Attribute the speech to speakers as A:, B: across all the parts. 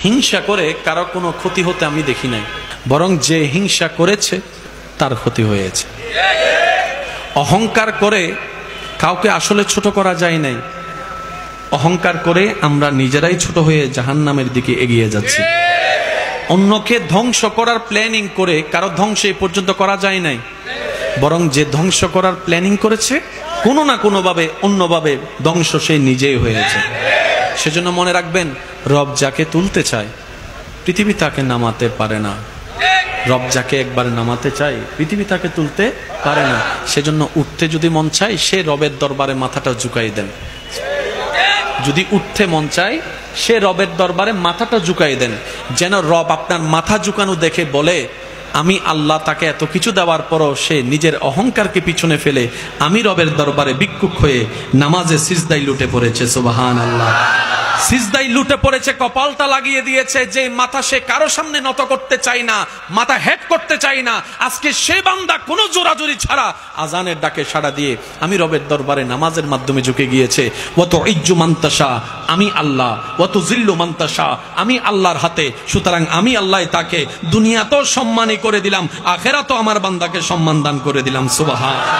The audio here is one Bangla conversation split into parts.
A: হিংসা করে কারো কোনো ক্ষতি হতে আমি দেখি নাই, বরং যে হিংসা করেছে তার ক্ষতি হয়েছে। অহংকার করে কাউকে আসলে ছোট করা যায় নাই, অহংকার করে আমরা নিজেরাই ছোট হয়ে জাহান্নামের দিকে এগিয়ে যাচ্ছি। অন্যকে ধ্বংস করার প্ল্যানিং করে কারো ধ্বংস এই পর্যন্ত করা যায় নাই, বরং যে ধ্বংস করার প্ল্যানিং করেছে কোনো না কোনোভাবে অন্যভাবে ধ্বংস সে নিজেই হয়েছে। সেজন্য মনে রাখবেন, রব যাকে তুলতে চায় পৃথিবী তাকে নামাতে পারে না। রব যাকে একবার নামাতে চায় পৃথিবী তাকে তুলতে পারে না। সেজন্য উঠতে যদি মন চায় সে রবের দরবারে মাথাটা ঝুঁকাই দেন। যদি উঠতে মন চায় সে রবের দরবারে মাথাটা ঝুঁকাই দেন, যেন রব আপনার মাথা ঝুঁকানো দেখে বলে, আমি আল্লাহ তাকে এত কিছু দেওয়ার পরও সে নিজের অহংকারকে পিছনে ফেলে আমি রবের দরবারে ভিক্ষুক হয়ে নামাজে সিজদায় লুটে পড়েছে। সুবহানাল্লাহ। সিজদায় লুটে পড়েছে, কপালটা লাগিয়ে দিয়েছে, যে মাথা সে কারো সামনে নত করতে চায় না, মাথা হেড করতে চায় না, আজকে সে বান্দা কোনো জোরাজুরি ছাড়া আজানের ডাকে সাড়া দিয়ে আমি রবের দরবারে নামাজের মাধ্যমে ঝুঁকে গিয়েছে। ওয়াতু ইজ্জু মান্তাসা, আমি আল্লাহ, ওয়াতু জিল্লু মান্তাসা, আমি আল্লাহর হাতে। সুতরাং আমি আল্লাহ তাকে দুনিয়াতেও সম্মানী করে দিলাম, আখেরাতেও আমার বান্দাকে সম্মান দান করে দিলাম। সুবহানাল্লাহ।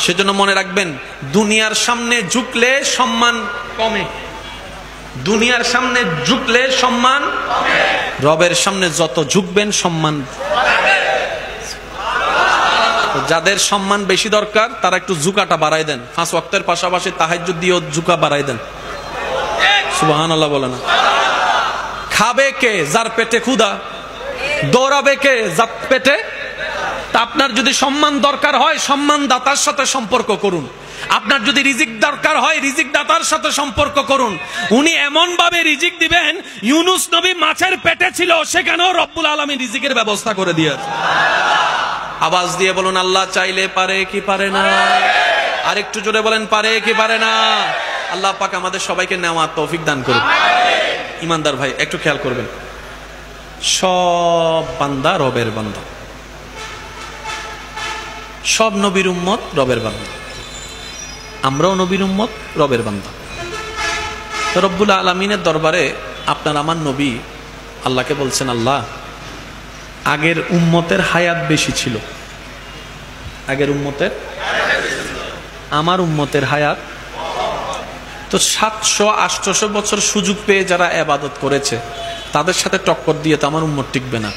A: সেজন্য মনে রাখবেন, দুনিয়ার সামনে ঝুঁকলে সম্মান কমে, দুনিয়ার সামনে ঝুঁকলে সম্মান, রবের সামনে যত ঝুঁকবেন সম্মান। যাদের সম্মান বেশি দরকার তারা একটু ঝুঁকাটা বাড়াই দেন, 5 ওয়াক্তের পাশাপাশি তাহাজ্জুদ দিয়েও ঝুঁকা বাড়াই দেন। সুবহানাল্লাহ বলে না। খাবে কে যার পেটে ক্ষুধা, দৌড়াবে কে যার পেটে। তা আপনার যদি সম্মান দরকার হয় সম্মান দাতার সাথে সম্পর্ক করুন, আপনার যদি রিজিক দরকার হয় রিজিক দাতার সাথে সম্পর্ক করুন। উনি এমন ভাবে রিজিক দিবেন, ইউনুস নবী মাছের পেটে ছিল সেখানেও রব্বুল আলামিন রিজিকের ব্যবস্থা করে দিয়েছে। আওয়াজ দিয়ে বলুন, আল্লাহ চাইলে পারে কি পারে না? আরেকটু জোরে বলেন, পারে কি পারে না? আল্লাহ পাক আমাদের সবাইকে নেওয়ার তৌফিক দান করুন। ইমানদার ভাই একটু খেয়াল করবেন, সব বান্দা রবের বান্দা, সব নবীর উম্মত রবের বান্দা, আমরাও নবীর উম্মত রবের বান্দা। রব্বুল আলামিনের দরবারে আপনার আমার নবী আল্লাহকে বলছেন, আল্লাহ আগের উম্মতের হায়াত বেশি ছিল, আগের উম্মতের, আমার উম্মতের হায়াত তো 700-800 বছর সুযোগ পেয়ে যারা ইবাদত করেছে তাদের সাথে টক্কর দিয়ে তো আমার উম্মত টিকবে না।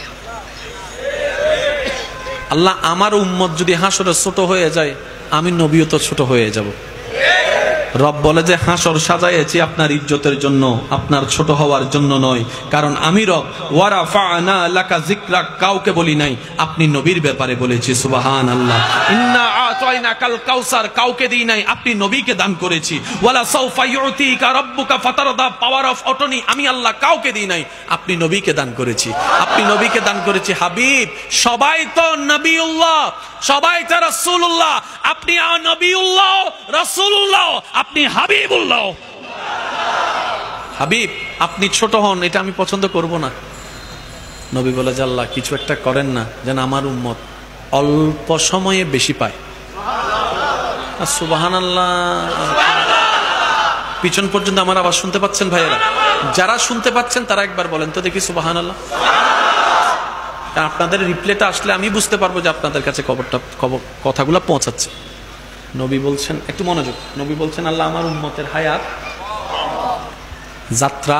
A: আল্লাহ আমার উম্মত যদি হাসরে ছোট হয়ে যায় আমি নবীও তো ছোট হয়ে যাব। রব বলে যে হাসর সাজাইছি আপনার ইজ্জতের জন্য, আপনার ছোট হওয়ার জন্য নয়, কারণ আমি রব ওয়ারাফা'না লাকা যিকরাক কাউকে বলি নাই, আপনি নবীর ব্যাপারে বলেছি। সুবহানাল্লাহ। ইন্না আতাইনাকাল কাউসার কাউকে দিই নাই, আপনি নবীকে দান করেছি। ওয়ালা সাউফা ইউতিকা রাব্বুকা ফাতারদা পাওয়ার অফ অটনি আমি আল্লাহ কাউকে দিই নাই, আপনি নবীকে দান করেছি, আপনি নবীকে দান করেছি। হাবিব সবাই তো নবিউল্লাহ, সবাই তো রাসূলুল্লাহ, আপনি নবিউল্লাহ, রাসূলুল্লাহ, আপনি হাবিবুল্লাহ। হাবিব আপনি ছোট হন এটা আমি পছন্দ করব না। নবী বলে যে আল্লাহ কিছু একটা করেন না যেন আমার উম্মত অল্প সময়ে বেশি পায়। সুবহানাল্লাহ। পিছন পর্যন্ত আমার আওয়াজ শুনতে পাচ্ছেন ভাইয়েরা? যারা শুনতে পাচ্ছেন তারা একবার বলেন তো দেখি সুবহানাল্লাহ। আপনাদের রিপ্লেটা আসলে আমি বুঝতে পারবো যে আপনাদের কাছে কথাগুলো পৌঁছাচ্ছে। নবী বলছেন, একটু মনোযোগ, নবী বলছেন আল্লাহ আমার উম্মতের হায়াত যাত্রা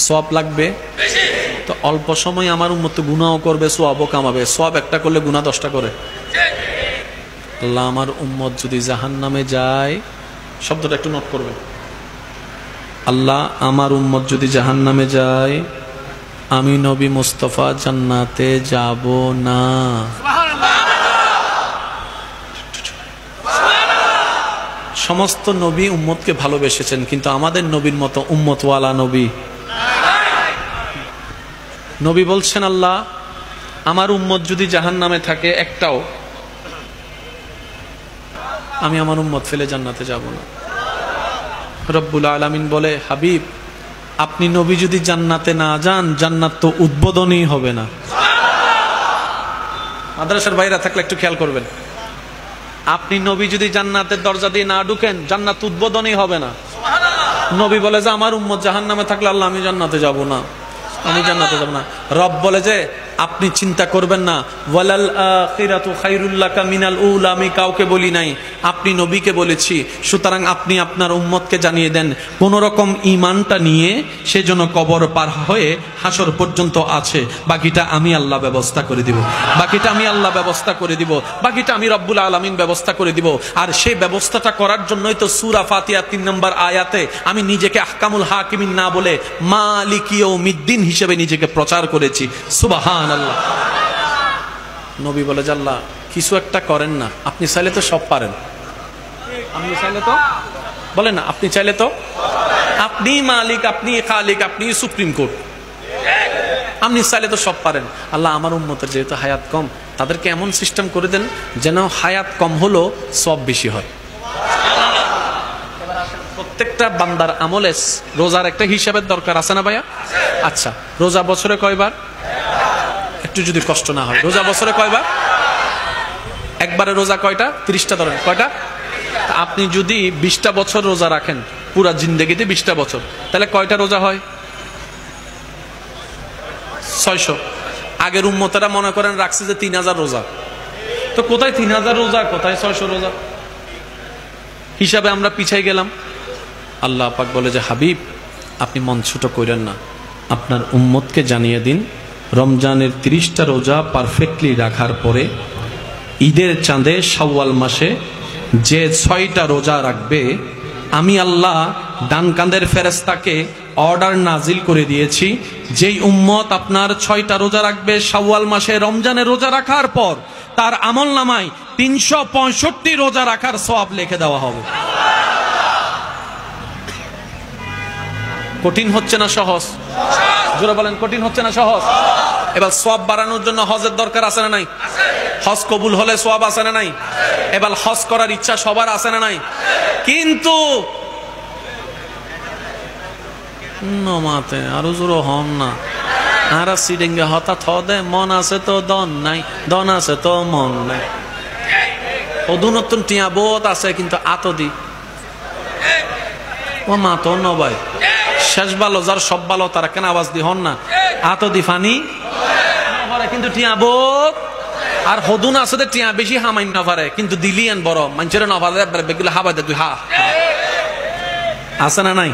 A: সওয়াব লাগবে তো অল্প সময় আমার উম্মত গুনাহও করবে সওয়াবও কামাবে। সওয়াব একটা করলে গুনাহ 10টা করে। আল্লাহ আমার উম্মত যদি জাহান্নামে যায়, শব্দটা একটু নোট করবেন, আল্লাহ আমার উম্মত যদি জাহান্নামে যায় আমি নবী মুস্তাফা জান্নাতে যাব না। সমস্ত নবী উম্মতকে ভালোবেসেছেন, কিন্তু আমাদের নবীর মতো উম্মতওয়ালা নবী। নবী বলছেন আল্লাহ আমার উম্মত যদি জাহান্নামে থাকে একটাও, আমি আমার উম্মত ফেলে জান্নাতে যাব না। রব্বুল আলামিন বলে হাবিব আপনি নবী যদি জান্নাতে না যান জান্নাত তো উদ্বোধনই হবে না। মাদ্রাসার বাইরে থাকলে একটু খেয়াল করবেন, আপনি নবী যদি জান্নাতের দরজা দিয়ে না ঢুকেন জান্নাত উদ্বোধনই হবে না। নবী বলে যে আমার উম্মত জাহান্নামে থাকলে আল্লাহ আমি জান্নাতে যাব না, আমি জান্নাতে যাব না। রব বলে যে আপনি চিন্তা করবেন না, ওয়ালাল আখিরাতু খায়রুল লাকা মিনাল উলা, আমি কাউকে বলি নাই, আপনি নবীকে বলেছি। সুতরাং আপনি আপনার উম্মতকে জানিয়ে দেন কোন রকম ঈমানটা নিয়ে সেজন্য কবর পার হয়ে হাসর পর্যন্ত আছে, বাকিটা আমি আল্লাহ ব্যবস্থা করে দিব, বাকিটা আমি আল্লাহ ব্যবস্থা করে দিব, বাকিটা আমি রব্বুল আলামিন ব্যবস্থা করে দিব। আর সেই ব্যবস্থাটা করার জন্যই তো সূরা ফাতিহা 3 নম্বর আয়াতে আমি নিজেকে আহকামুল হাকিমিন না বলে মালিক ইয়াউমিদ্দিন হিসেবে নিজেকে প্রচার করেছি। সুবহানাল্লাহ। নবী বলে যে আল্লাহ কিছু একটা করেন না, আপনি চাইলে তো সব পারেন, আপনি চাইলে তো বলেন না, আপনি চাইলে তো, আপনি মালিক, আপনি খালিক, আপনি সুপ্রিম কোর্ট, আপনি চাইলে তো সব পারেন। আল্লাহ আমার উম্মতের যেহেতু হায়াত কম, তাদেরকে এমন সিস্টেম করে দেন যেন হায়াত কম হলো সব বেশি হয়। প্রত্যেকটা বান্দার আমলে রোজার একটা হিসাবের দরকার আছে না ভাইয়া? আচ্ছা, রোজা বছরে কয়বার? একটু যদি কষ্ট না হয়, রোজা বছরে কয়বার? একবারে রোজা কয়টা? 30টা ধরেন, কয়টা? আপনি যদি 20টা বছর রোজা রাখেন, পুরা জিন্দেগিতে 20টা বছর, তাহলে কয়টা রোজা হয়? 600। আগের উম্মতেরা মনে করেন রাখছে যে 3000 রোজা, তো কোথায় 3000 রোজা, কোথায় 600 রোজা? হিসাবে আমরা পিছাই গেলাম। আল্লাহ পাক বলে যে হাবিব আপনি মন ছোট করেন না, আপনার উম্মতকে জানিয়ে দিন রমজানের 30টা রোজা পারফেক্টলি রাখার পরে ঈদের চাঁদে শাওয়াল মাসে যে 6টা রোজা রাখবে, আমি আল্লাহ ডান কাঁধের ফেরেশতাকে অর্ডার নাজিল করে দিয়েছি, যেই উম্মত আপনার 6টা রোজা রাখবে শাওয়াল মাসে রমজানের রোজা রাখার পর, তার আমল নামায় 365 রোজা রাখার সওয়াব লিখে দেওয়া হবে। কঠিন হচ্ছে না সহজ? জোরে বলেন, কঠিন হচ্ছে না সহজ? এবার সওয়াব বাড়ানোর জন্য হজের দরকার আছে না নাই? হজ কবুল হলে সওয়াব আছে না নাই? এবার হজ করার ইচ্ছা সবার আছে না নাই? কিন্তু নমাতে আরো জোরে হন না, আর সিডেঙ্গে হঠাৎ হদে মন আছে তো দন নাই, দন আছে তো মন নাই। অধুনতন টিয়া বোধ আছে কিন্তু আতদি ও মা তো নবাই শেষ ভালো, যার সব ভালো তারা কেন আওয়াজ দি হন না? আতদি ফানি কিন্তু টিয়া বোধ আর হদুন আছে টিয়া বেশি হামাইন না পারে, কিন্তু দিলিয়েন বড় মানুষের না পারে বেগুলো হাবাই দে তুই হা আছে না নাই?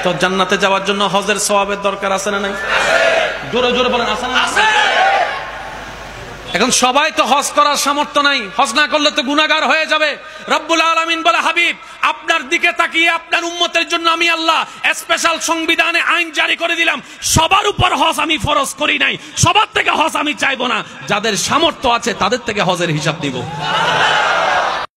A: তো জান্নাতে যাওয়ার জন্য হজের সওয়াবের দরকার আছে না নাই? জোরে জোরে বলেন, আছে না? এখন সবাই তো হজ করার সামর্থ্য নাই, হজ না করলে তো গুনাহগার হয়ে যাবে। রব্বুল আলামিন বলে হাবিব আপনার দিকে তাকিয়ে আপনার উম্মতের জন্য আমি আল্লাহ স্পেশাল সংবিধানে আইন জারি করে দিলাম, সবার উপর হজ আমি ফরজ করি নাই, সবার থেকে হজ আমি চাইবো না, যাদের সামর্থ্য আছে তাদের থেকে হজের হিসাব দিব।